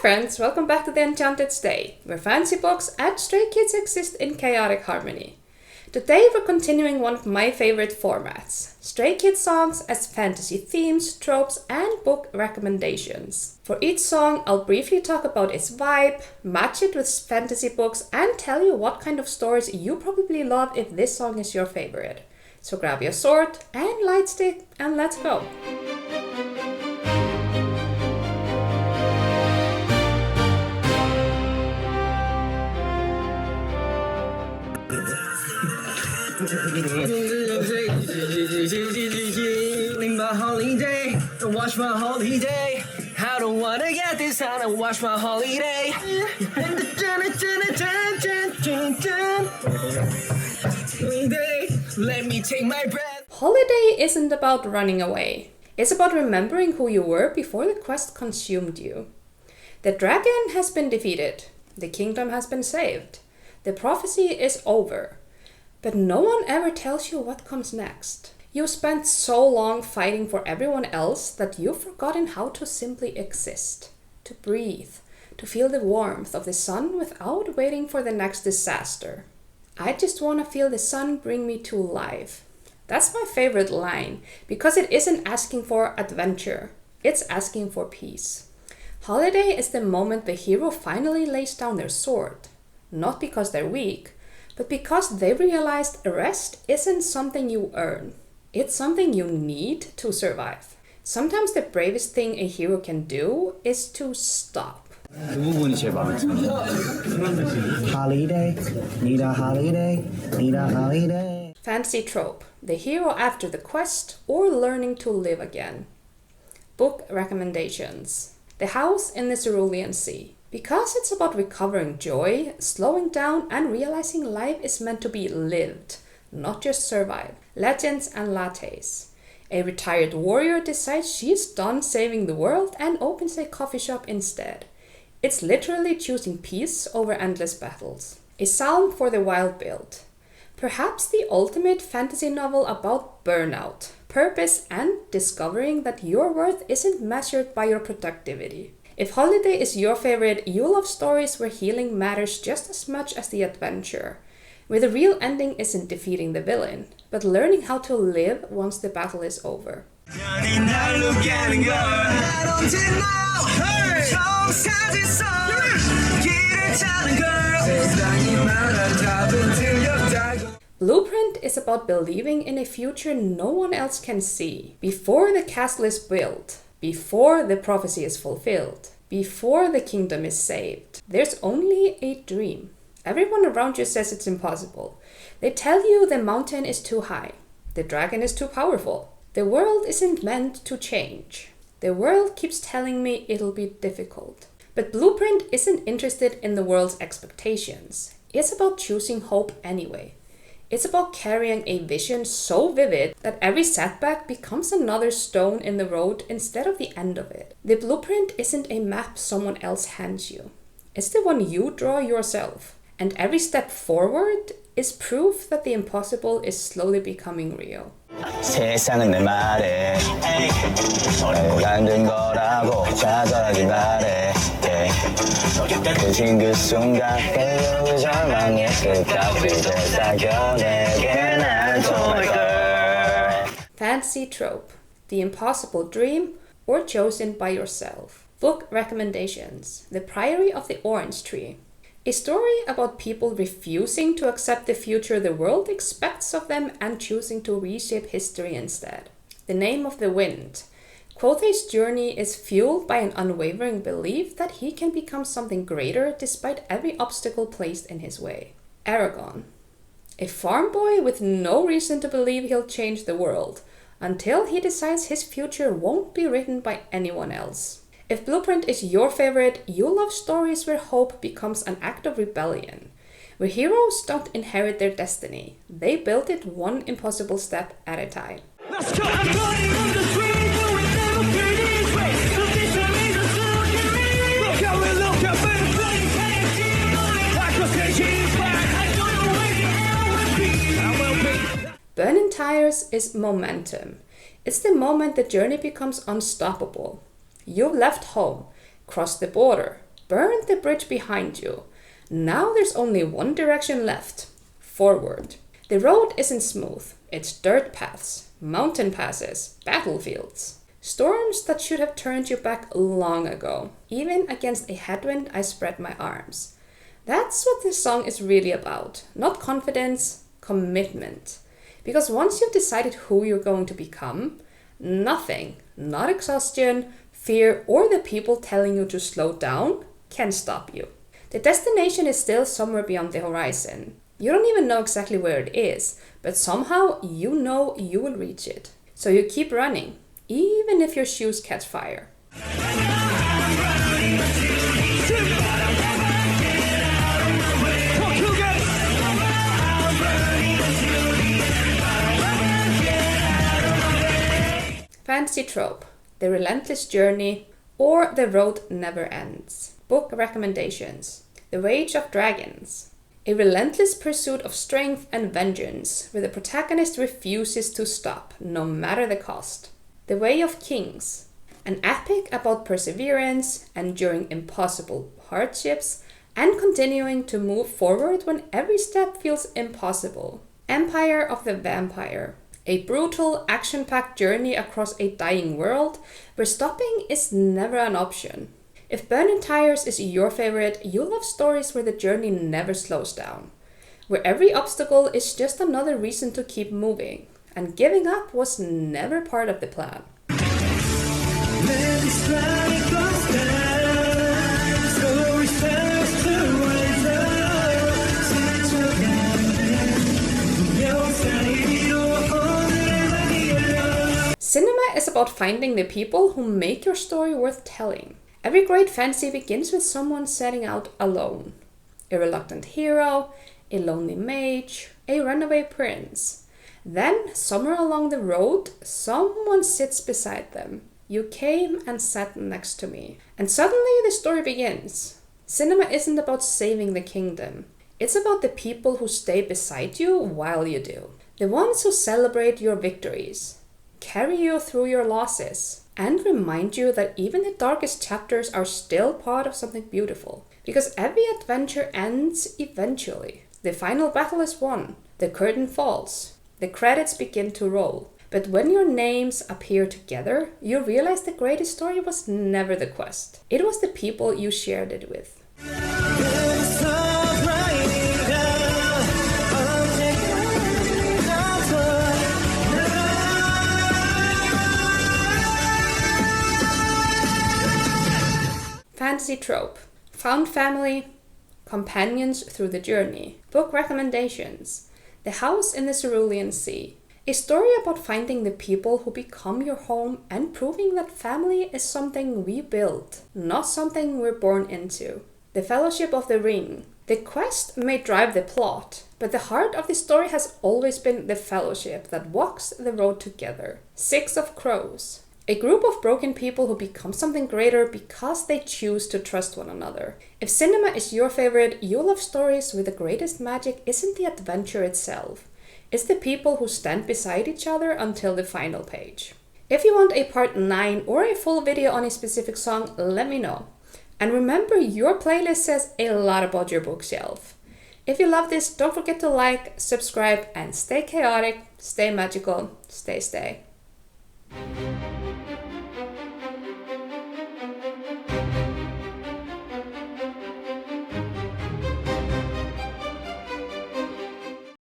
friends, welcome back to the Enchanted Stay, where fancy books and stray kids exist in chaotic harmony. Today we're continuing one of my favorite formats, Stray Kids songs as fantasy themes, tropes, and book recommendations. For each song, I'll briefly talk about its vibe, match it with fantasy books, and tell you what kind of stories you probably love if this song is your favorite. So grab your sword and light stick and let's go! My holiday, watch my holiday. I don't wanna get this out and watch my holiday. Let me take my breath. Holiday isn't about running away. It's about remembering who you were before the quest consumed you. The dragon has been defeated. The kingdom has been saved. The prophecy is over. But no one ever tells you what comes next. You spent so long fighting for everyone else that you've forgotten how to simply exist, to breathe, to feel the warmth of the sun without waiting for the next disaster. I just want to feel the sun bring me to life. That's my favorite line, because it isn't asking for adventure, it's asking for peace. Holiday is the moment the hero finally lays down their sword, not because they're weak, but because they realized rest isn't something you earn. It's something you need to survive. Sometimes the bravest thing a hero can do is to stop. Holiday, need a holiday, need a holiday. Fantasy trope, the hero after the quest or learning to live again. Book recommendations. The House in the Cerulean Sea. Because it's about recovering joy, slowing down, and realizing life is meant to be lived, not just survived. Legends and lattes. A retired warrior decides she's done saving the world and opens a coffee shop instead. It's literally choosing peace over endless battles. A psalm for the wild build. Perhaps the ultimate fantasy novel about burnout, purpose, and discovering that your worth isn't measured by your productivity. If holiday is your favorite, you love stories where healing matters just as much as the adventure, where the real ending isn't defeating the villain, but learning how to live once the battle is over. Blueprint is about believing in a future no one else can see, before the castle is built, before the prophecy is fulfilled, before the kingdom is saved. There's only a dream. Everyone around you says it's impossible. They tell you the mountain is too high. The dragon is too powerful. The world isn't meant to change. The world keeps telling me it'll be difficult. But Blueprint isn't interested in the world's expectations. It's about choosing hope anyway. It's about carrying a vision so vivid that every setback becomes another stone in the road instead of the end of it. The blueprint isn't a map someone else hands you. It's the one you draw yourself. And every step forward is proof that the impossible is slowly becoming real. 세상은 내 말에 만든 거라고 좌절하지 말해 대신 그 순간 그 절망의 끝까지 되살겨내게 난 정말 걸. Fantasy trope, the impossible dream, or chosen by yourself. Book recommendations, The Priory of the Orange Tree. A story about people refusing to accept the future the world expects of them and choosing to reshape history instead. The Name of the Wind. Kwothe's journey is fueled by an unwavering belief that he can become something greater despite every obstacle placed in his way. Aragon. A farm boy with no reason to believe he'll change the world, until he decides his future won't be written by anyone else. If Blueprint is your favorite, you love stories where hope becomes an act of rebellion, where heroes don't inherit their destiny. They build it one impossible step at a time. Let's go! I'm running on the street, but we never be this way. So this time is a slow to me. Look how we look up and play fantasy. I could say she's back. I don't know where the hell I will be. Burnin Tires is momentum. It's the moment the journey becomes unstoppable. You've left home, crossed the border, burned the bridge behind you. Now there's only one direction left. Forward. The road isn't smooth. It's dirt paths, mountain passes, battlefields. Storms that should have turned you back long ago. Even against a headwind, I spread my arms. That's what this song is really about. Not confidence, commitment. Because once you've decided who you're going to become, nothing, not exhaustion, fear, or the people telling you to slow down, can stop you. The destination is still somewhere beyond the horizon. You don't even know exactly where it is, but somehow you know you will reach it. So you keep running, even if your shoes catch fire. Fantasy trope, the relentless journey, or the road never ends. Book recommendations. The Rage of Dragons. A relentless pursuit of strength and vengeance, where the protagonist refuses to stop, no matter the cost. The Way of Kings. An epic about perseverance, enduring impossible hardships, and continuing to move forward when every step feels impossible. Empire of the Vampire. A brutal, action-packed journey across a dying world, where stopping is never an option. If Burnin Tires is your favorite, you'll love stories where the journey never slows down. Where every obstacle is just another reason to keep moving. And giving up was never part of the plan. Cinema is about finding the people who make your story worth telling. Every great fantasy begins with someone setting out alone. A reluctant hero, a lonely mage, a runaway prince. Then, somewhere along the road, someone sits beside them. You came and sat next to me. And suddenly the story begins. Cinema isn't about saving the kingdom. It's about the people who stay beside you while you do. The ones who celebrate your victories, carry you through your losses, and remind you that even the darkest chapters are still part of something beautiful. Because every adventure ends eventually. The final battle is won. The curtain falls. The credits begin to roll. But when your names appear together, you realize the greatest story was never the quest. It was the people you shared it with. Fantasy trope. Found family, companions through the journey. Book recommendations. The House in the Cerulean Sea. A story about finding the people who become your home and proving that family is something we build, not something we're born into. The Fellowship of the Ring. The quest may drive the plot, but the heart of the story has always been the fellowship that walks the road together. Six of Crows. A group of broken people who become something greater because they choose to trust one another. If cinema is your favorite, you'll love stories where the greatest magic isn't the adventure itself. It's the people who stand beside each other until the final page. If you want a part 9 or a full video on a specific song, let me know. And remember, your playlist says a lot about your bookshelf. If you love this, don't forget to like, subscribe, and stay chaotic, stay magical, stay.